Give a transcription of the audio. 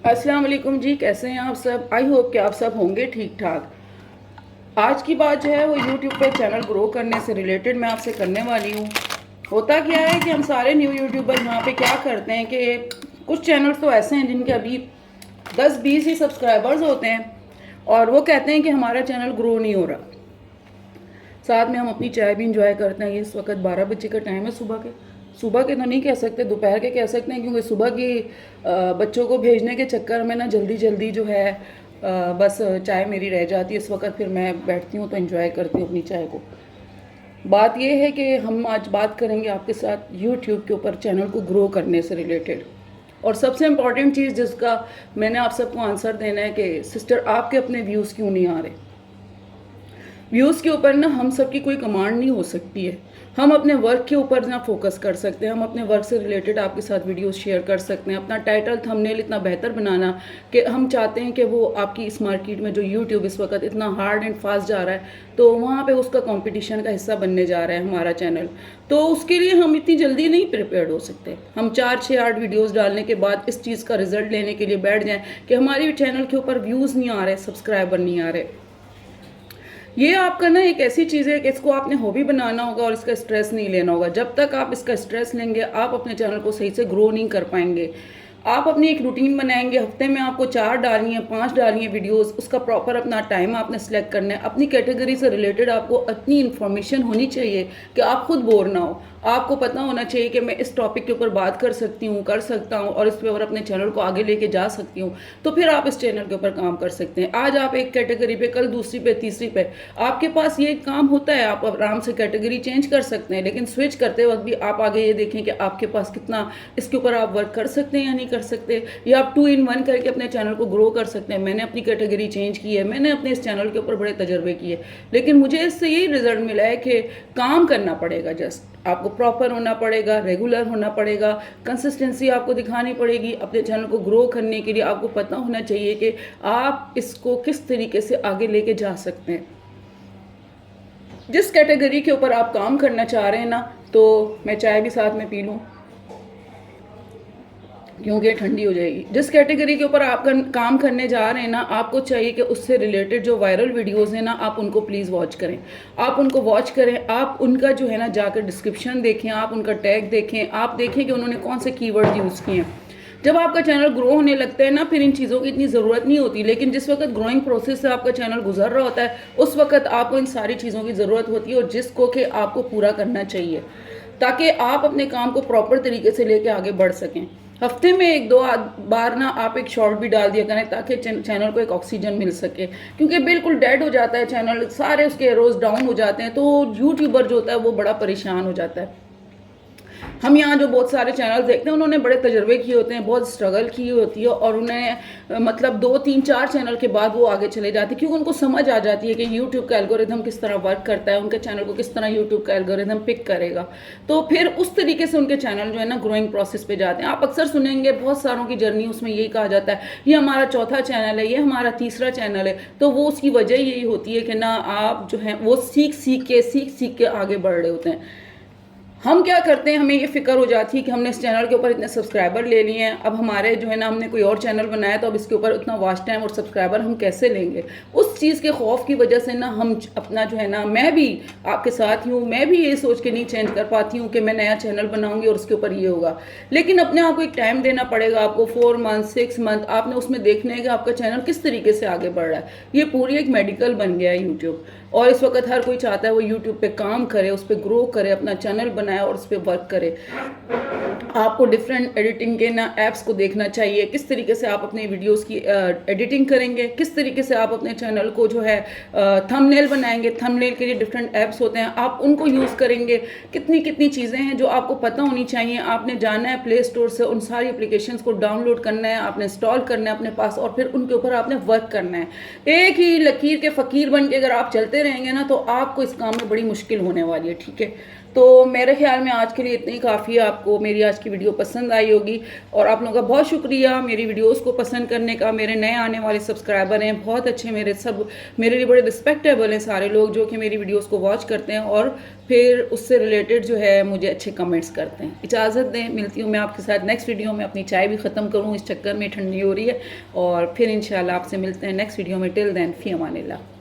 अस्सलाम वालेकुम जी, कैसे हैं आप सब। आई होप कि आप सब होंगे ठीक ठाक। आज की बात जो है वो यूट्यूब पे चैनल ग्रो करने से रिलेटेड मैं आपसे करने वाली हूँ। होता क्या है कि हम सारे न्यू यूट्यूबर यहाँ पे क्या करते हैं कि कुछ चैनल्स तो ऐसे हैं जिनके अभी 10-20 ही सब्सक्राइबर्स होते हैं और वो कहते हैं कि हमारा चैनल ग्रो नहीं हो रहा। साथ में हम अपनी चाय भी इंजॉय करते हैं। इस वक्त 12 बजे का टाइम है सुबह के तो नहीं कह सकते, दोपहर के कह सकते हैं, क्योंकि सुबह की बच्चों को भेजने के चक्कर में ना जल्दी जल्दी जो है बस चाय मेरी रह जाती है इस वक्त। फिर मैं बैठती हूँ तो इन्जॉय करती हूँ अपनी चाय को। बात यह है कि हम आज बात करेंगे आपके साथ यूट्यूब के ऊपर चैनल को ग्रो करने से रिलेटेड। और सबसे इम्पॉर्टेंट चीज़ जिसका मैंने आप सबको आंसर देना है कि सिस्टर आपके अपने व्यूज़ क्यों नहीं आ रहे। व्यूज़ के ऊपर ना हम सबकी कोई कमांड नहीं हो सकती है। हम अपने वर्क के ऊपर ना फोकस कर सकते हैं। हम अपने वर्क से रिलेटेड आपके साथ वीडियोस शेयर कर सकते हैं। अपना टाइटल थंबनेल इतना बेहतर बनाना कि हम चाहते हैं कि वो आपकी इस मार्केट में जो यूट्यूब इस वक्त इतना हार्ड एंड फास्ट जा रहा है, तो वहाँ पे उसका कंपटीशन का हिस्सा बनने जा रहा है हमारा चैनल। तो उसके लिए हम इतनी जल्दी नहीं प्रिपेयर्ड हो सकते। हम 4-6-8 वीडियोज़ डालने के बाद इस चीज़ का रिजल्ट लेने के लिए बैठ जाएँ कि हमारी चैनल के ऊपर व्यूज़ नहीं आ रहे, सब्सक्राइबर नहीं आ रहे। ये आपका ना एक ऐसी चीज़ है कि इसको आपने हॉबी बनाना होगा और इसका स्ट्रेस नहीं लेना होगा। जब तक आप इसका स्ट्रेस लेंगे आप अपने चैनल को सही से ग्रो नहीं कर पाएंगे। आप अपनी एक रूटीन बनाएंगे, हफ्ते में आपको 4 डालनी है, 5 डालनी है वीडियोस, उसका प्रॉपर अपना टाइम आपने सेलेक्ट करना है। अपनी कैटेगरी से रिलेटेड आपको इतनी इन्फॉर्मेशन होनी चाहिए कि आप खुद बोर ना हो। आपको पता होना चाहिए कि मैं इस टॉपिक के ऊपर बात कर सकती हूँ, कर सकता हूँ और इस पे और अपने चैनल को आगे लेके जा सकती हूँ। तो फिर आप इस चैनल के ऊपर काम कर सकते हैं। आज आप एक कैटेगरी पे, कल दूसरी पे, तीसरी पे, आपके पास ये काम होता है। आप आराम से कैटेगरी चेंज कर सकते हैं, लेकिन स्विच करते वक्त भी आप आगे ये देखें कि आपके पास कितना इसके ऊपर आप वर्क कर सकते हैं या नहीं कर सकते, या आप 2 in 1 करके अपने चैनल को ग्रो कर सकते हैं। मैंने अपनी कैटेगरी चेंज की है, मैंने अपने इस चैनल के ऊपर बड़े तजर्बे किए, लेकिन मुझे इससे यही रिजल्ट मिला है कि काम करना पड़ेगा। जस्ट आपको प्रॉपर होना पड़ेगा, रेगुलर होना पड़ेगा, कंसिस्टेंसी आपको दिखानी पड़ेगी। अपने चैनल को ग्रो करने के लिए आपको पता होना चाहिए कि आप इसको किस तरीके से आगे लेके जा सकते हैं। जिस कैटेगरी के ऊपर आप काम करना चाह रहे हैं ना, तो मैं चाय भी साथ में पी लूँ क्योंकि ठंडी हो जाएगी। जिस कैटेगरी के ऊपर आप काम करने जा रहे हैं ना, आपको चाहिए कि उससे रिलेटेड जो वायरल वीडियोस हैं ना, आप उनको प्लीज़ वॉच करें। आप उनको वॉच करें, आप उनका जो है ना जाकर डिस्क्रिप्शन देखें, आप उनका टैग देखें, आप देखें कि उन्होंने कौन से कीवर्ड यूज़ किए हैं। जब आपका चैनल ग्रो होने लगता है ना, फिर इन चीज़ों की इतनी ज़रूरत नहीं होती। लेकिन जिस वक्त ग्रोइंग प्रोसेस से आपका चैनल गुजर रहा होता है, उस वक्त आपको इन सारी चीज़ों की ज़रूरत होती है और जिसको कि आपको पूरा करना चाहिए, ताकि आप अपने काम को प्रॉपर तरीके से लेके आगे बढ़ सकें। हफ्ते में 1-2 बार ना आप एक शॉर्ट भी डाल दिया करें ताकि चैनल को एक ऑक्सीजन मिल सके, क्योंकि बिल्कुल डेड हो जाता है चैनल, सारे उसके रोज डाउन हो जाते हैं, तो यूट्यूबर जो होता है वो बड़ा परेशान हो जाता है। हम यहाँ जो बहुत सारे चैनल देखते हैं, उन्होंने बड़े तजर्बे किए होते हैं, बहुत स्ट्रगल की होती है और उन्हें मतलब 2-3-4 चैनल के बाद वो आगे चले जाते हैं, क्योंकि उनको समझ आ जाती है कि यूट्यूब का एल्गोरिथम किस तरह वर्क करता है, उनके चैनल को किस तरह यूट्यूब का एल्गोरिथम पिक करेगा। तो फिर उस तरीके से उनके चैनल जो है ना ग्रोइंग प्रोसेस पे जाते हैं। आप अक्सर सुनेंगे बहुत सारों की जर्नी, उसमें यही कहा जाता है ये हमारा चौथा चैनल है, ये हमारा तीसरा चैनल है। तो वो उसकी वजह यही होती है कि ना आप जो है वो सीख सीख के आगे बढ़ रहे होते हैं। हम क्या करते हैं, हमें ये फिक्र हो जाती है कि हमने इस चैनल के ऊपर इतने सब्सक्राइबर ले लिए हैं, अब हमारे जो है ना हमने कोई और चैनल बनाया तो अब इसके ऊपर उतना वॉच टाइम और सब्सक्राइबर हम कैसे लेंगे। उस चीज़ के खौफ की वजह से ना हम अपना जो है ना, मैं भी आपके साथ ही हूँ, मैं भी ये सोच के नहीं चेंज कर पाती हूँ कि मैं नया चैनल बनाऊंगी और उसके ऊपर ये होगा। लेकिन अपने आप को एक टाइम देना पड़ेगा। आपको 4 मंथ 6 मंथ आपने उसमें देखने है कि आपका चैनल किस तरीके से आगे बढ़ रहा है। ये पूरी एक मेडिकल बन गया है यूट्यूब, और इस वक्त हर कोई चाहता है वो यूट्यूब पे काम करे, उस पर ग्रो करे, अपना चैनल बनाए और उस पर वर्क करे। आपको डिफरेंट एडिटिंग के ना ऐप्स को देखना चाहिए, किस तरीके से आप अपने वीडियोस की एडिटिंग करेंगे, किस तरीके से आप अपने चैनल को जो है थंबनेल बनाएंगे। थंबनेल के लिए डिफरेंट ऐप्स होते हैं, आप उनको यूज़ करेंगे। कितनी कितनी चीज़ें हैं जो आपको पता होनी चाहिए। आपने जाना है प्ले स्टोर से, उन सारी एप्लीकेशंस को डाउनलोड करना है, आपने इंस्टॉल करना है अपने पास और फिर उनके ऊपर आपने वर्क करना है। एक ही लकीर के फ़कीर बन के अगर आप चलते रहेंगे ना, तो आपको इस काम में बड़ी मुश्किल होने वाली है। ठीक है, तो मेरे ख्याल में आज के लिए इतनी काफ़ी, आपको मेरी आज की वीडियो पसंद आई होगी और आप लोगों का बहुत शुक्रिया मेरी वीडियोस को पसंद करने का। मेरे नए आने वाले सब्सक्राइबर हैं, बहुत अच्छे, मेरे लिए बड़े रिस्पेक्टेबल हैं सारे लोग जो कि मेरी वीडियोस को वॉच करते हैं और फिर उससे रिलेटेड जो है मुझे अच्छे कमेंट्स करते हैं। इजाज़त दें, मिलती हूँ मैं आपके साथ नेक्स्ट वीडियो में। अपनी चाय भी ख़त्म करूँ इस चक्कर में, ठंडी हो रही है, और फिर इंशाल्लाह आपसे मिलते हैं नेक्स्ट वीडियो में। टिल देन, फ़ी अमानिल्लाह।